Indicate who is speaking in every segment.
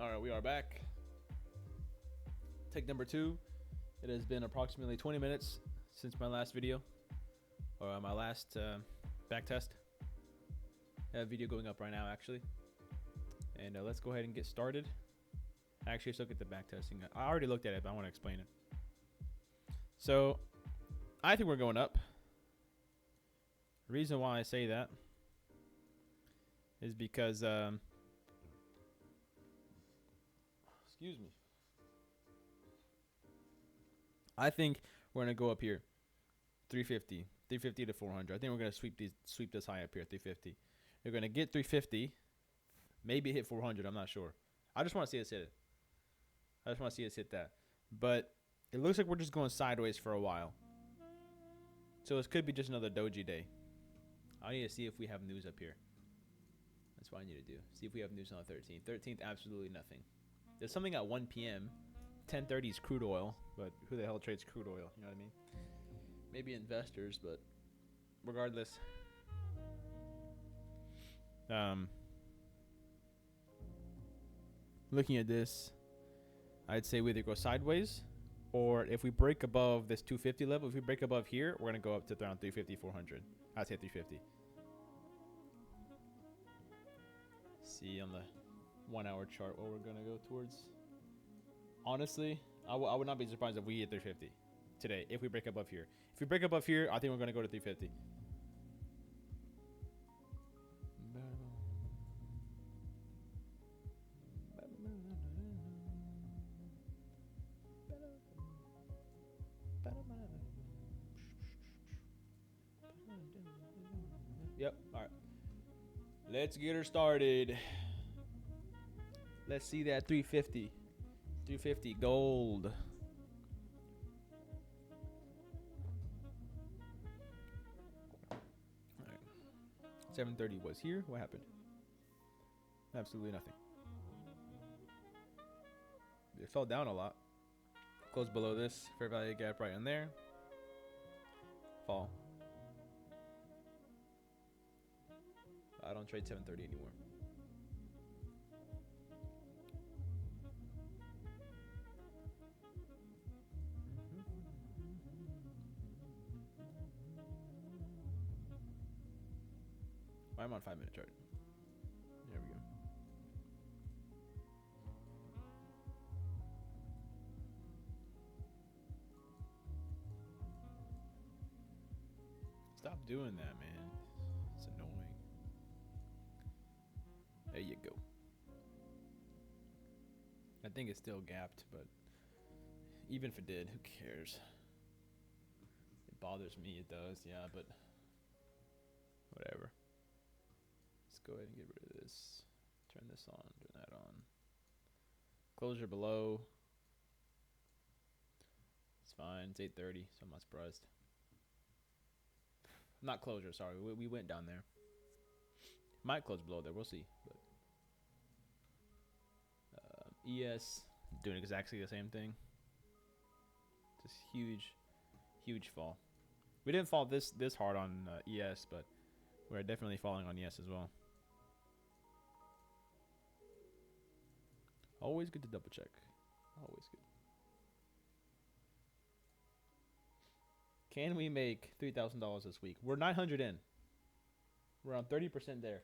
Speaker 1: All right, we are back. Take number 2. It has been approximately 20 minutes since my last video, or my last back test. I have a video going up right now, actually. And let's go ahead and get started. Actually, let's look at the back testing. I already looked at it, but I want to explain it. So, I think we're going up. The reason why I say that is because, excuse me. I think we're going to go up here. 350 to 400. I think we're going to sweep this high up here, 350. We're going to get 350. Maybe hit 400. I'm not sure. I just want to see us hit it. I just want to see us hit that. But it looks like we're just going sideways for a while. So this could be just another doji day. I need to see if we have news up here. That's what I need to do. See if we have news on the 13th. 13th, absolutely nothing. There's something at 1 p.m. 10:30 is crude oil, but who the hell trades crude oil? You know what I mean? Maybe investors, but regardless. Looking at this, I'd say we either go sideways, or if we break above this 250 level, if we break above here, we're going to go up to around 350, 400. I'd say 350. See on the 1 hour chart what we're going to go towards. Honestly, I would not be surprised if we hit 350 today, if we break above here. If we break above here, I think we're going to go to 350. Yep, alright. Let's get her started. Let's see that 350. 350 gold. Alright. 730 was here. What happened? Absolutely nothing. It fell down a lot. Close below this. Fair value gap right in there. Fall. I don't trade 730 anymore. I'm on 5-minute chart. There we go. Stop doing that, man. It's annoying. There you go. I think it's still gapped, but even if it did, who cares? It bothers me, it does, yeah, but whatever. Let's go ahead and get rid of this. Turn this on, turn that on. Closure below. It's fine, it's 8:30, so I'm not surprised. Not closure, sorry, we went down there. Might close below there, we'll see. But ES doing exactly the same thing. Just huge fall. We didn't fall this hard on ES, but we're definitely falling on ES as well. Always good to double check. Always good. Can we make $3,000 this week? We're 900 in. We're on 30% there.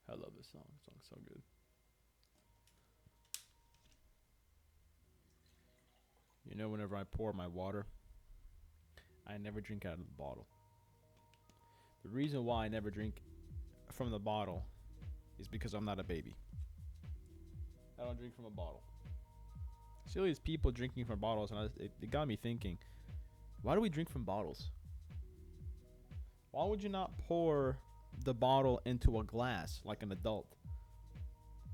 Speaker 1: I love this song. This song's so good. You know, whenever I pour my water, I never drink out of the bottle. The reason why I never drink from the bottle is because I'm not a baby. I don't drink from a bottle. See all these people drinking from bottles, and it got me thinking, why do we drink from bottles? Why would you not pour the bottle into a glass like an adult?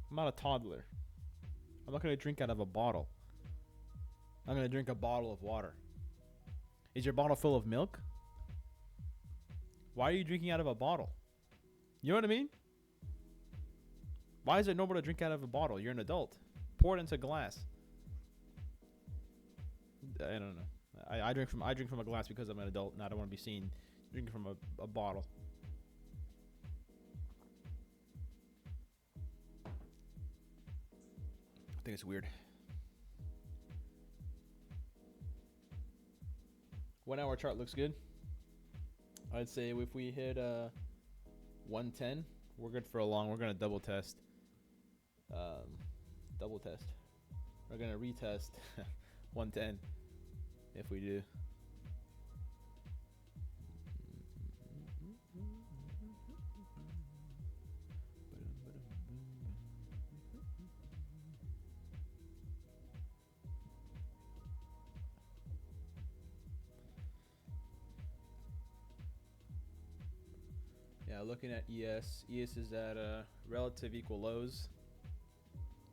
Speaker 1: I'm not a toddler. I'm not going to drink out of a bottle. I'm going to drink a bottle of water. Is your bottle full of milk? Why are you drinking out of a bottle? You know what I mean? Why is it normal to drink out of a bottle? You're an adult. Pour it into a glass. I don't know. I drink from a glass because I'm an adult and I don't want to be seen drinking from a bottle. think it's weird. 1 hour chart looks good. I'd say if we hit 110, we're good for a long. We're gonna double test. Double test. We're gonna retest 110 if we do. Yeah, looking at ES. ES is at relative equal lows.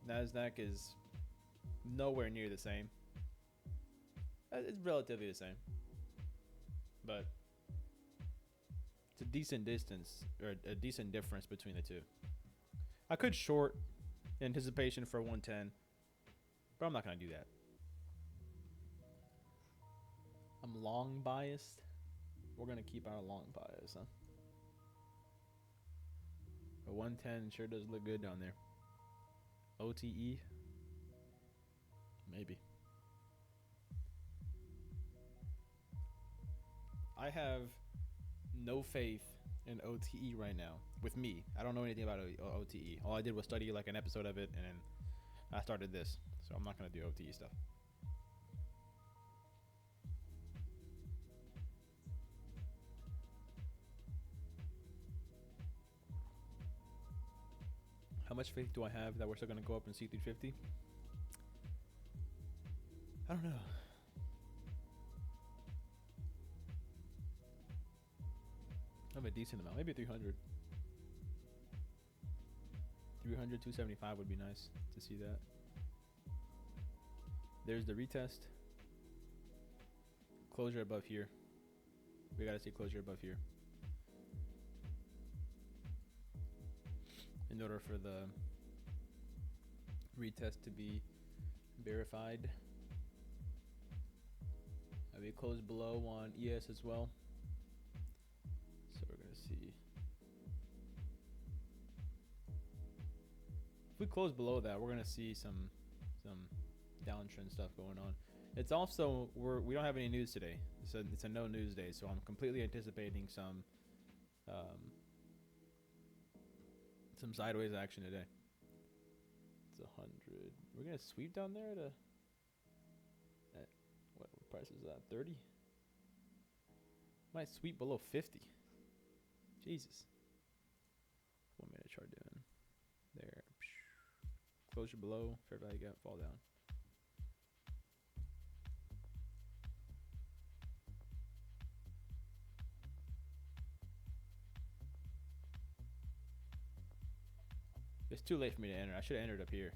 Speaker 1: NASDAQ is nowhere near the same. It's relatively the same. But it's a decent distance, or a decent difference between the two. I could short in anticipation for 110, but I'm not going to do that. I'm long biased. We're going to keep our long bias, huh? But 110 sure does look good down there. OTE? Maybe. I have no faith in OTE right now with me. I don't know anything about OTE. All I did was study like an episode of it, and then I started this. So I'm not going to do OTE stuff. How much faith do I have that we're still going to go up in C350? I don't know. I have a decent amount. Maybe 300. 300, 275 would be nice to see that. There's the retest. Closure above here. We got to see closure above here. In order for the retest to be verified. We closed below on ES as well. So we're going to see. If we close below that, we're going to see some downtrend stuff going on. It's also, we don't have any news today. It's a no news day, so I'm completely anticipating some sideways action today. It's 100. We're gonna sweep down there at what price is that? 30. Might sweep below 50. Jesus. 1 minute chart doing there. Closure below, fair value gap, fall down. It's too late for me to enter. I should have entered up here.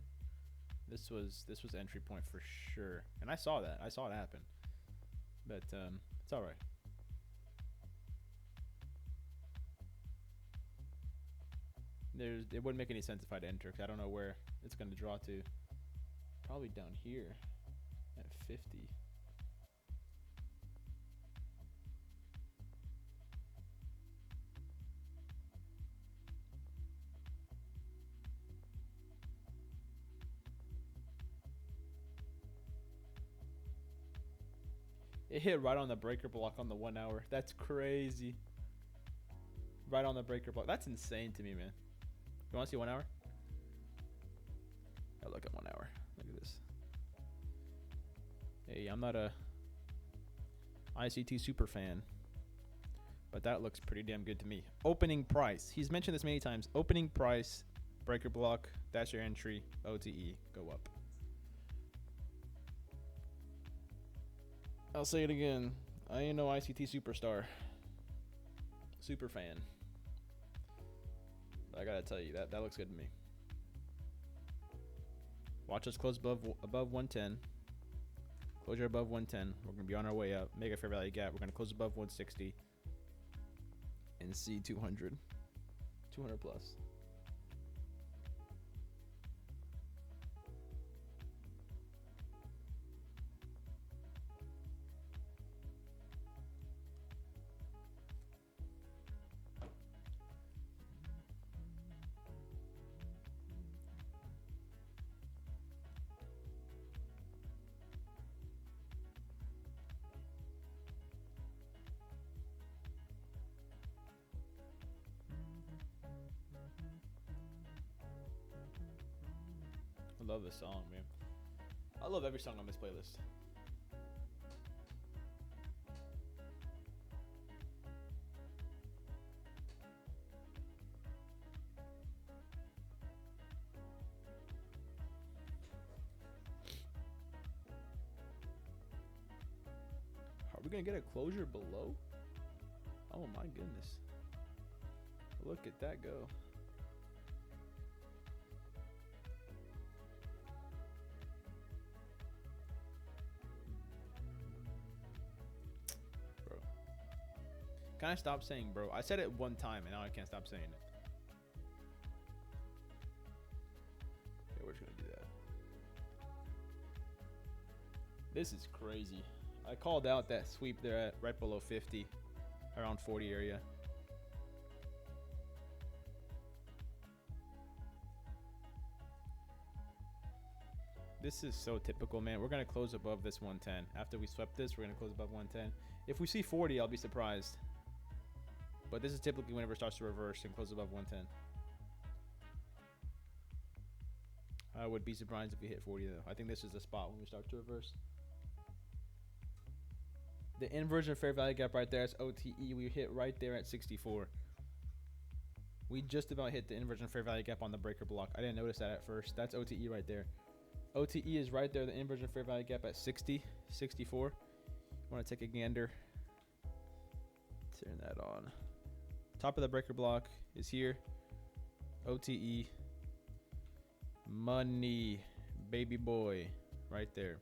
Speaker 1: This was entry point for sure, and I saw that. I saw it happen, but it's all right. It wouldn't make any sense if I'd enter, because I don't know where it's going to draw to. Probably down here at 50. It hit right on the breaker block on the 1 hour. That's crazy. Right on the breaker block. That's insane to me, man. You want to see 1 hour? Oh, look at 1 hour. Look at this. Hey, I'm not a ICT super fan, but that looks pretty damn good to me. Opening price. He's mentioned this many times. Opening price, breaker block, that's your entry, OTE, go up. I'll say it again. I ain't no ICT superstar. Super fan. But I gotta tell you, that looks good to me. Watch us close above 110. Closure above 110. We're gonna be on our way up. Mega fair value gap. We're gonna close above 160. And see 200. 200 plus. love this song, man. I love every song on this playlist. Are we gonna get a closure below? Oh my goodness. Look at that go. Bro. Can I stop saying bro? I said it one time and now I can't stop saying it. Okay, we're just gonna do that. This is crazy. I called out that sweep there at right below 50, around 40 area. This is so typical, man. We're going to close above this 110. After we swept this, we're going to close above 110. If we see 40, I'll be surprised. But this is typically whenever it starts to reverse and close above 110. I would be surprised if we hit 40, though. I think this is the spot when we start to reverse. The inversion fair value gap right there is OTE. We hit right there at 64. We just about hit the inversion fair value gap on the breaker block. I didn't notice that at first. That's OTE right there. OTE is right there, the inversion fair value gap at 60, 64. Want to take a gander. Turn that on. Top of the breaker block is here. OTE. Money. Baby boy. Right there.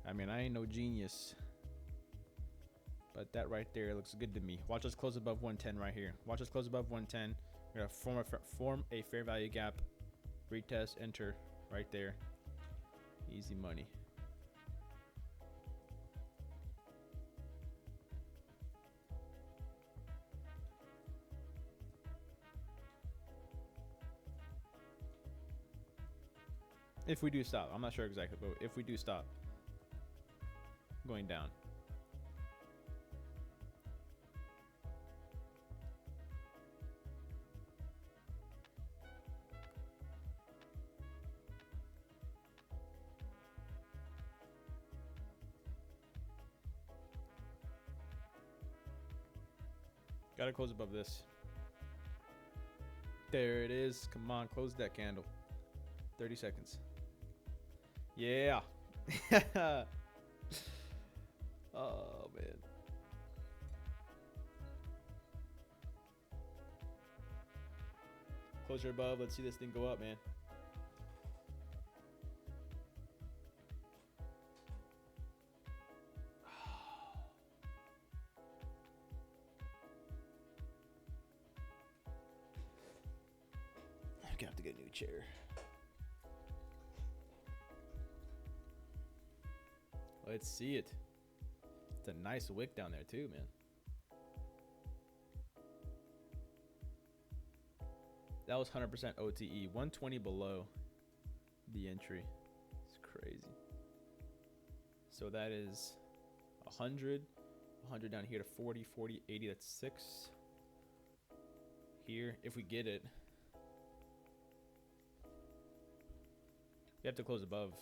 Speaker 1: I mean, I ain't no genius. But that right there looks good to me. Watch us close above 110 right here. Watch us close above 110. We're going to form a fair value gap. Retest, enter. Right there. Easy money. If we do stop. I'm not sure exactly, but if we do stop. Going down. Gotta close above this. There it is. Come on, close that candle. 30 seconds. Yeah. Oh, man. Closure above. Let's see this thing go up, man. I'm gonna have to get a new chair. Let's see it. It's a nice wick down there too, man. That was 100% OTE. 120 below the entry. It's crazy. So that is 100. 100 down here to 40, 40, 80. That's 6. Here, if we get it. We have to close above.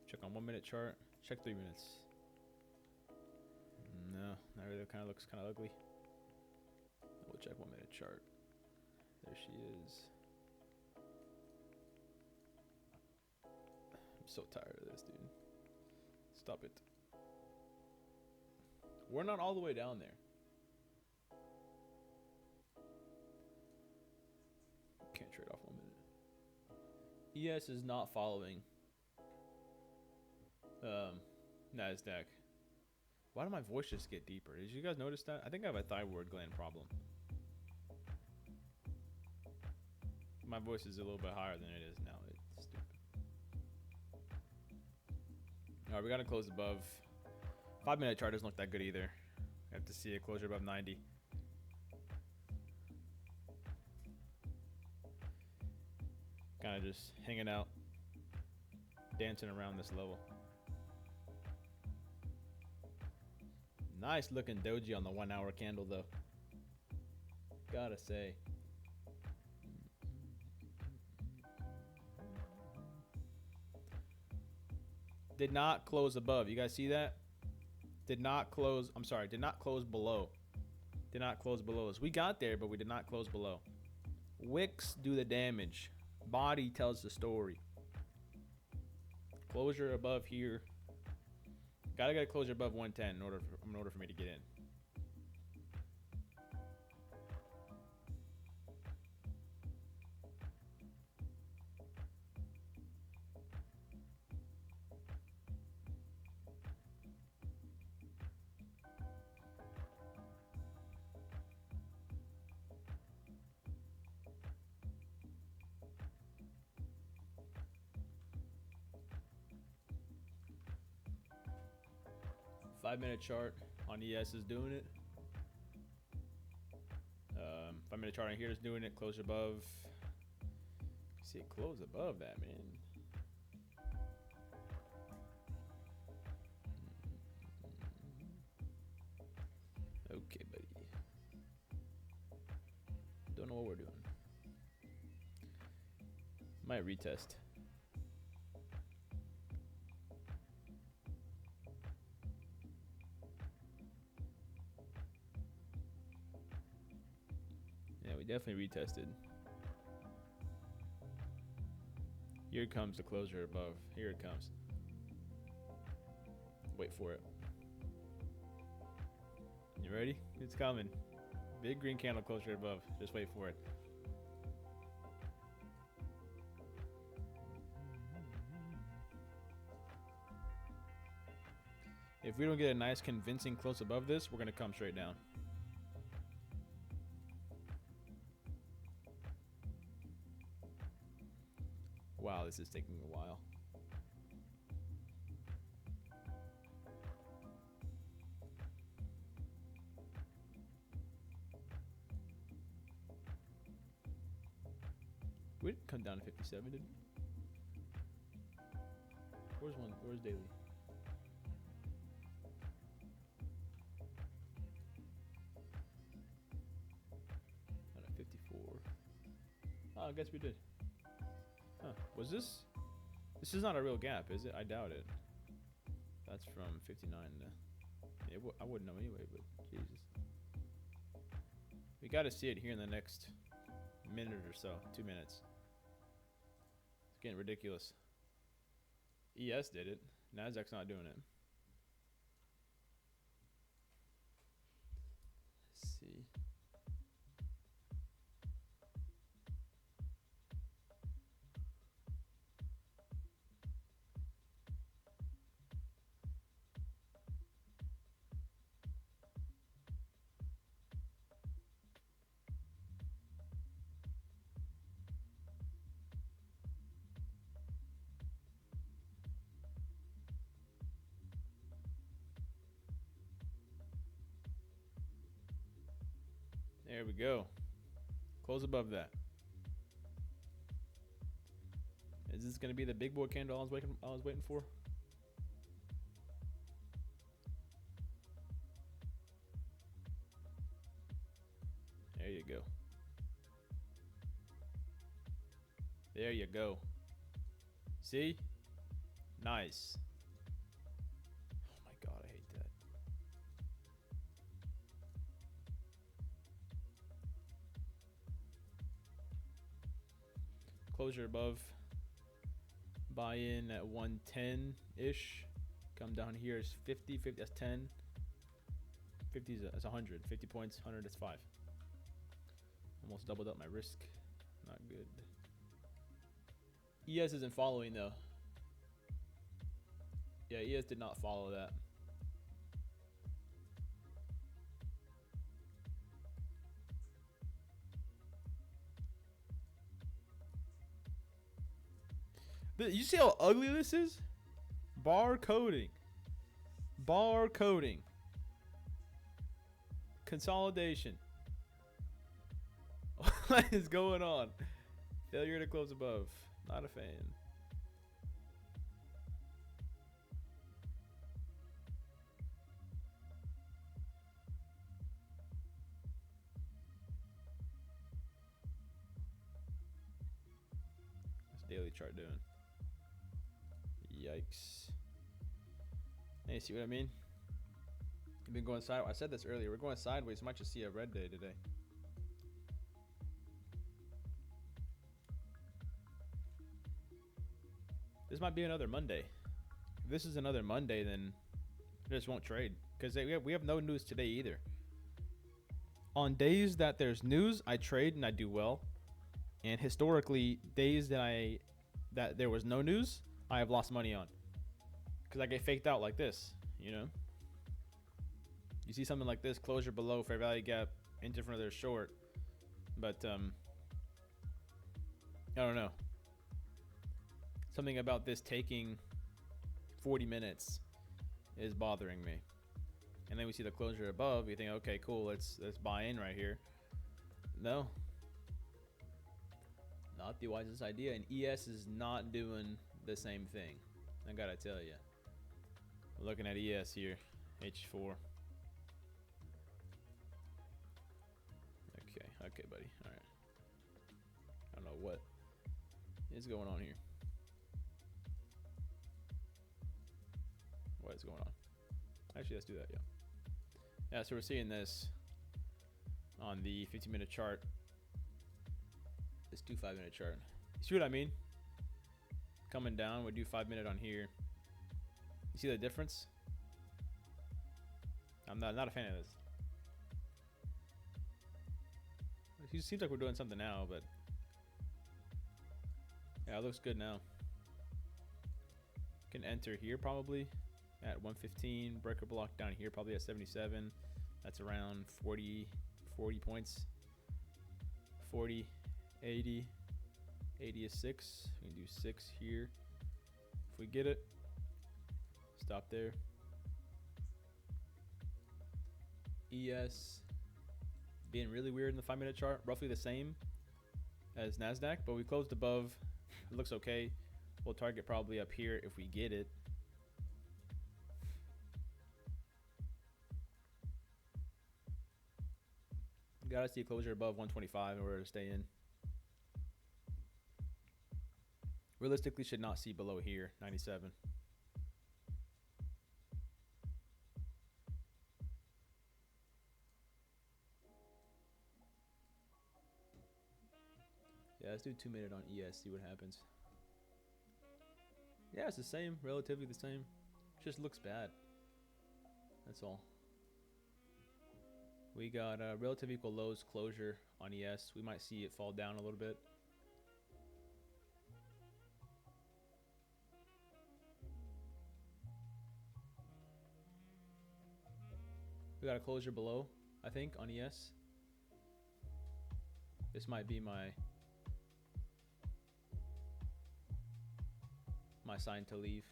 Speaker 1: Check on 1 minute chart. Check 3 minutes. No, not really. Kind of looks kind of ugly. We'll check 1 minute chart. There she is. I'm so tired of this, dude. Stop it. We're not all the way down there. Can't trade off 1 minute. ES is not following NASDAQ. Why did my voice just get deeper? Did you guys notice that? I think I have a thyroid gland problem. My voice is a little bit higher than it is now. It's stupid. Alright, we gotta close above. 5 minute chart doesn't look that good either. I have to see a closure above 90. Kind of just hanging out, dancing around this level. Nice looking doji on the 1 hour candle though. Gotta say. Did not close above. You guys see that? Did not close. I'm sorry. Did not close below. Did not close below us. We got there, but we did not close below. Wicks do the damage. Body tells the story. Closure above here. Gotta get a closure above 110 in order for me to get in. Five-minute chart on ES is doing it. 5-minute chart on here is doing it. Close above. See it close above that, man. Okay, buddy. Don't know what we're doing. Might retest. Yeah, we definitely retested. Here comes the closure above. Here it comes. Wait for it. You ready? It's coming. Big green candle closure above. Just wait for it. If we don't get a nice convincing close above this, we're gonna come straight down. Wow, this is taking a while. We didn't come down to 57, did we? Where's one? Where's daily? Not at 54. Oh, I guess we did. Huh. Was this? This is not a real gap, is it? I doubt it. That's from 59 to... I wouldn't know anyway, but Jesus. We got to see it here in the next minute or so. 2 minutes. It's getting ridiculous. ES did it. Nasdaq's not doing it. Let's see. There we go. Close above that. Is this gonna be the big boy candle I was waiting for? There you go. There you go. See? Nice. Oh my god, I hate that. Closure above. Buy in at 110-ish. Come down here is 50. That's 10. 50 is 100. 50 points. 100 is 5. Almost doubled up my risk. Not good. ES isn't following though. Yeah, ES did not follow that. You see how ugly this is? Bar coding. Bar coding. Consolidation. What is going on? Failure to close above. Not a fan. What's daily chart doing? Yikes. Hey, see what I mean? We've been going sideways. I said this earlier. We're going sideways. You might just see a red day today. This might be another Monday. If this is another Monday, then I just won't trade. Because we have no news today either. On days that there's news, I trade and I do well. And historically, days that there was no news, I have lost money on. Because I get faked out like this, you know? You see something like this, closure below, fair value gap, enter front of their short. But, I don't know. Something about this taking 40 minutes is bothering me. And then we see the closure above, you think, okay, cool, let's buy in right here. No. Not the wisest idea, and ES is not doing the same thing. I gotta tell you. Looking at ES here, H4. Okay, buddy. All right. I don't know what is going on here. What is going on? Actually, let's do that. Yeah. So we're seeing this on the 15-minute chart. This 5-minute chart. You see what I mean? Coming down, we do 5-minute on here. You see the difference? I'm not a fan of this. It seems like we're doing something now, but yeah, it looks good now. Can enter here probably at 115. Breaker block down here probably at 77. That's around 40 points. 40, 80. 80 is 6. We can do 6 here. If we get it, stop there. ES being really weird in the 5-minute chart, roughly the same as NASDAQ, but we closed above. It looks okay. We'll target probably up here if we get it. Gotta see a closure above 125 in order to stay in. Realistically, should not see below here, 97. Yeah, let's do 2-minute on ES, see what happens. Yeah, it's the same, relatively the same. Just looks bad. That's all. We got relative equal lows closure on ES. We might see it fall down a little bit. We got a closure below, I think, on ES. This might be my sign to leave.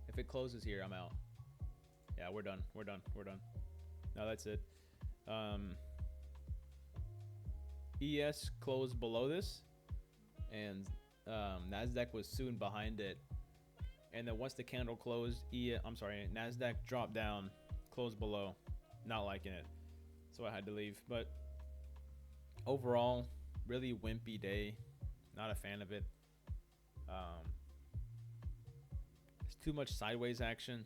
Speaker 1: If it closes here, I'm out. Yeah, we're done. No, that's it. ES closed below this, and NASDAQ was soon behind it. And then once the candle closed, NASDAQ dropped down, closed below. Not liking it, so I had to leave. But overall, really wimpy day. Not a fan of it. It's too much sideways action.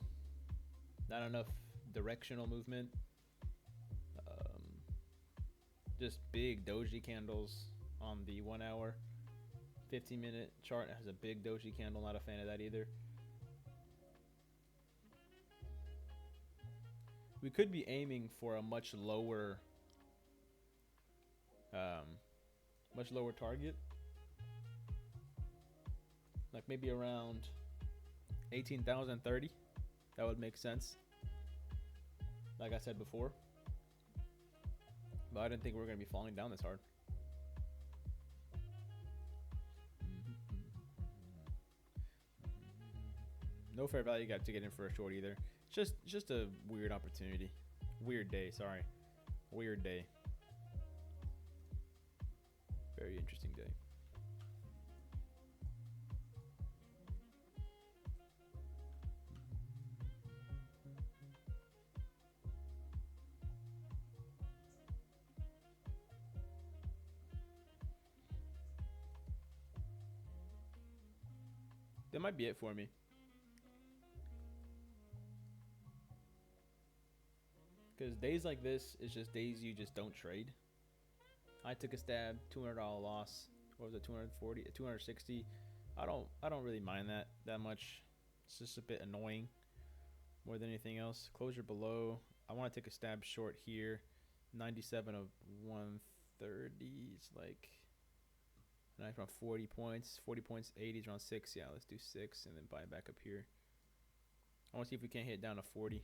Speaker 1: Not enough directional movement. Just big doji candles on the 1 hour. 15-minute chart has a big doji candle. Not a fan of that either. We could be aiming for a much lower target. Like maybe around 18,030. That would make sense. Like I said before. But I didn't think we were going to be falling down this hard. No fair value gap to get in for a short either. Just a weird opportunity. Weird day, sorry. Weird day. Very interesting day. That might be it for me. days like this is just days you just don't trade. I took a stab, $200 loss. What was it, 240, 260? I don't really mind that much. It's just a bit annoying more than anything else. Closure below. I want to take a stab short here. 97 of 130 is like around 40 points. 40 points, 80 is around 6. Yeah, let's do 6 and then buy back up here. I want to see if we can't hit down to 40.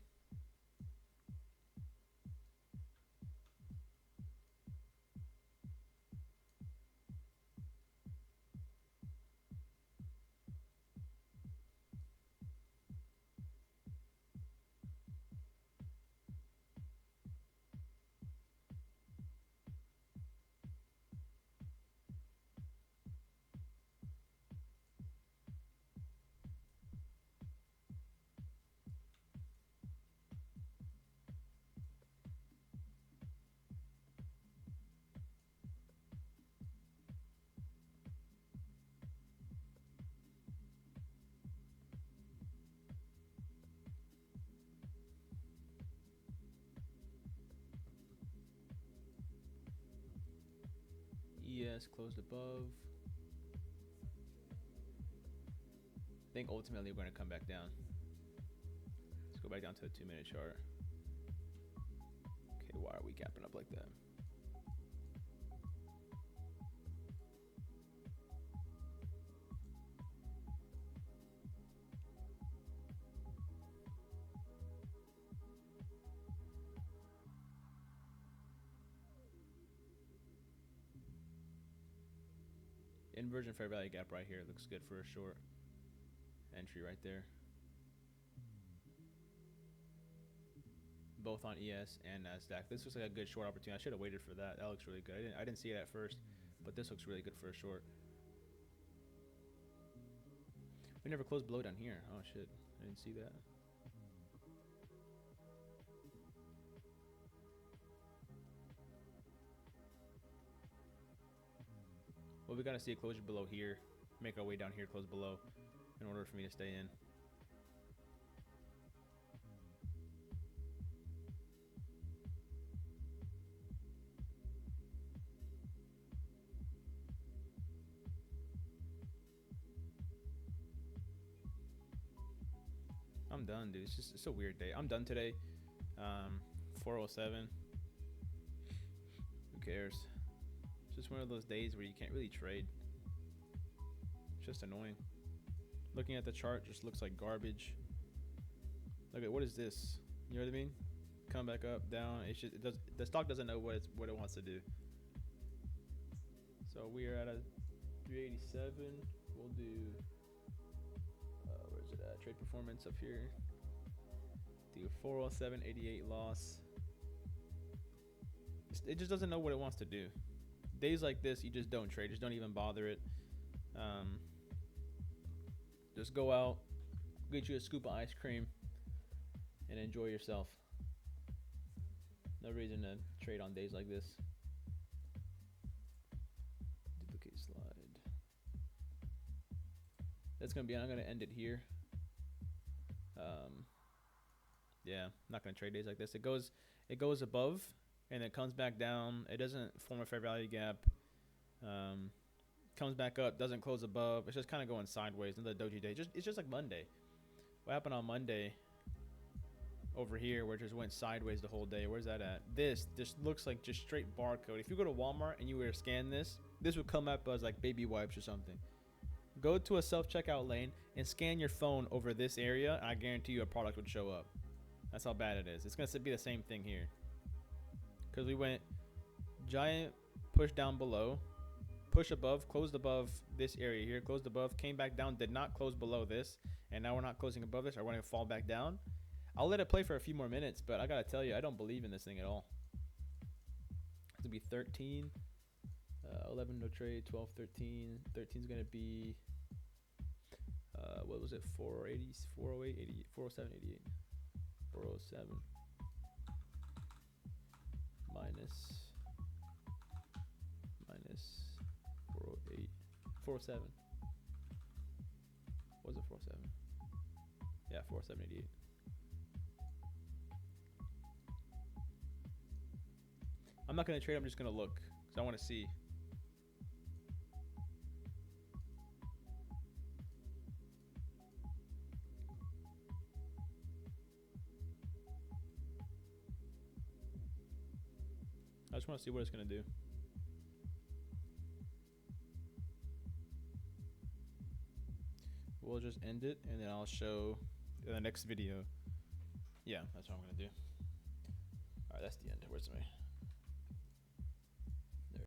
Speaker 1: ES closed above. I think ultimately we're going to come back down. Let's go back down to the 2-minute chart. Okay, why are we gapping up like that? Inversion fair value gap right here looks good for a short entry right there. Both on ES and NASDAQ. This looks like a good short opportunity. I should have waited for that. That looks really good. I didn't see it at first, but this looks really good for a short. We never closed below down here. Oh shit, I didn't see that. Well, we gotta see a closure below here. Make our way down here, close below, in order for me to stay in. I'm done, dude. It's a weird day. I'm done today. 407. Who cares? It's just one of those days where you can't really trade. It's just annoying. Looking at the chart just looks like garbage. Look at, what is this? You know what I mean? Come back up, down. It's just, the stock doesn't know what it wants to do. So we are at a 387. We'll do where's it at? Trade performance up here. Do 407.88 loss. It just doesn't know what it wants to do. Days like this, you just don't trade. Just don't even bother it. Just go out, get you a scoop of ice cream, and enjoy yourself. No reason to trade on days like this. Duplicate slide. That's gonna be. I'm gonna end it here. Yeah, not gonna trade days like this. It goes above, and it comes back down. It doesn't form a fair value gap. Comes back up, doesn't close above. It's just kind of going sideways. Another doji day. It's just like Monday. What happened on Monday? Over here, where it just went sideways the whole day. Where's that at? This looks like just straight barcode. If you go to Walmart and you were to scan this would come up as like baby wipes or something. Go to a self-checkout lane and scan your phone over this area, and I guarantee you a product would show up. That's how bad it is. It's gonna be the same thing here. Because we went giant push down below, push above, closed above this area here, closed above, came back down, did not close below this, and now we're not closing above this. Are we gonna fall back down? I'll let it play for a few more minutes, but I gotta tell you, I don't believe in this thing at all. It's gonna be 13, 11 no trade, 12, 13. 13 is gonna be what was it? 480, 408, 88, 407, 88, 407 minus 408, 407. What was it? 47? Yeah, 4788. I'm not gonna trade. I'm just gonna look because I want to see. I just want to see what it's gonna do. We'll just end it, and then I'll show in the next video. Yeah, that's what I'm gonna do. All right, that's the end. Where's my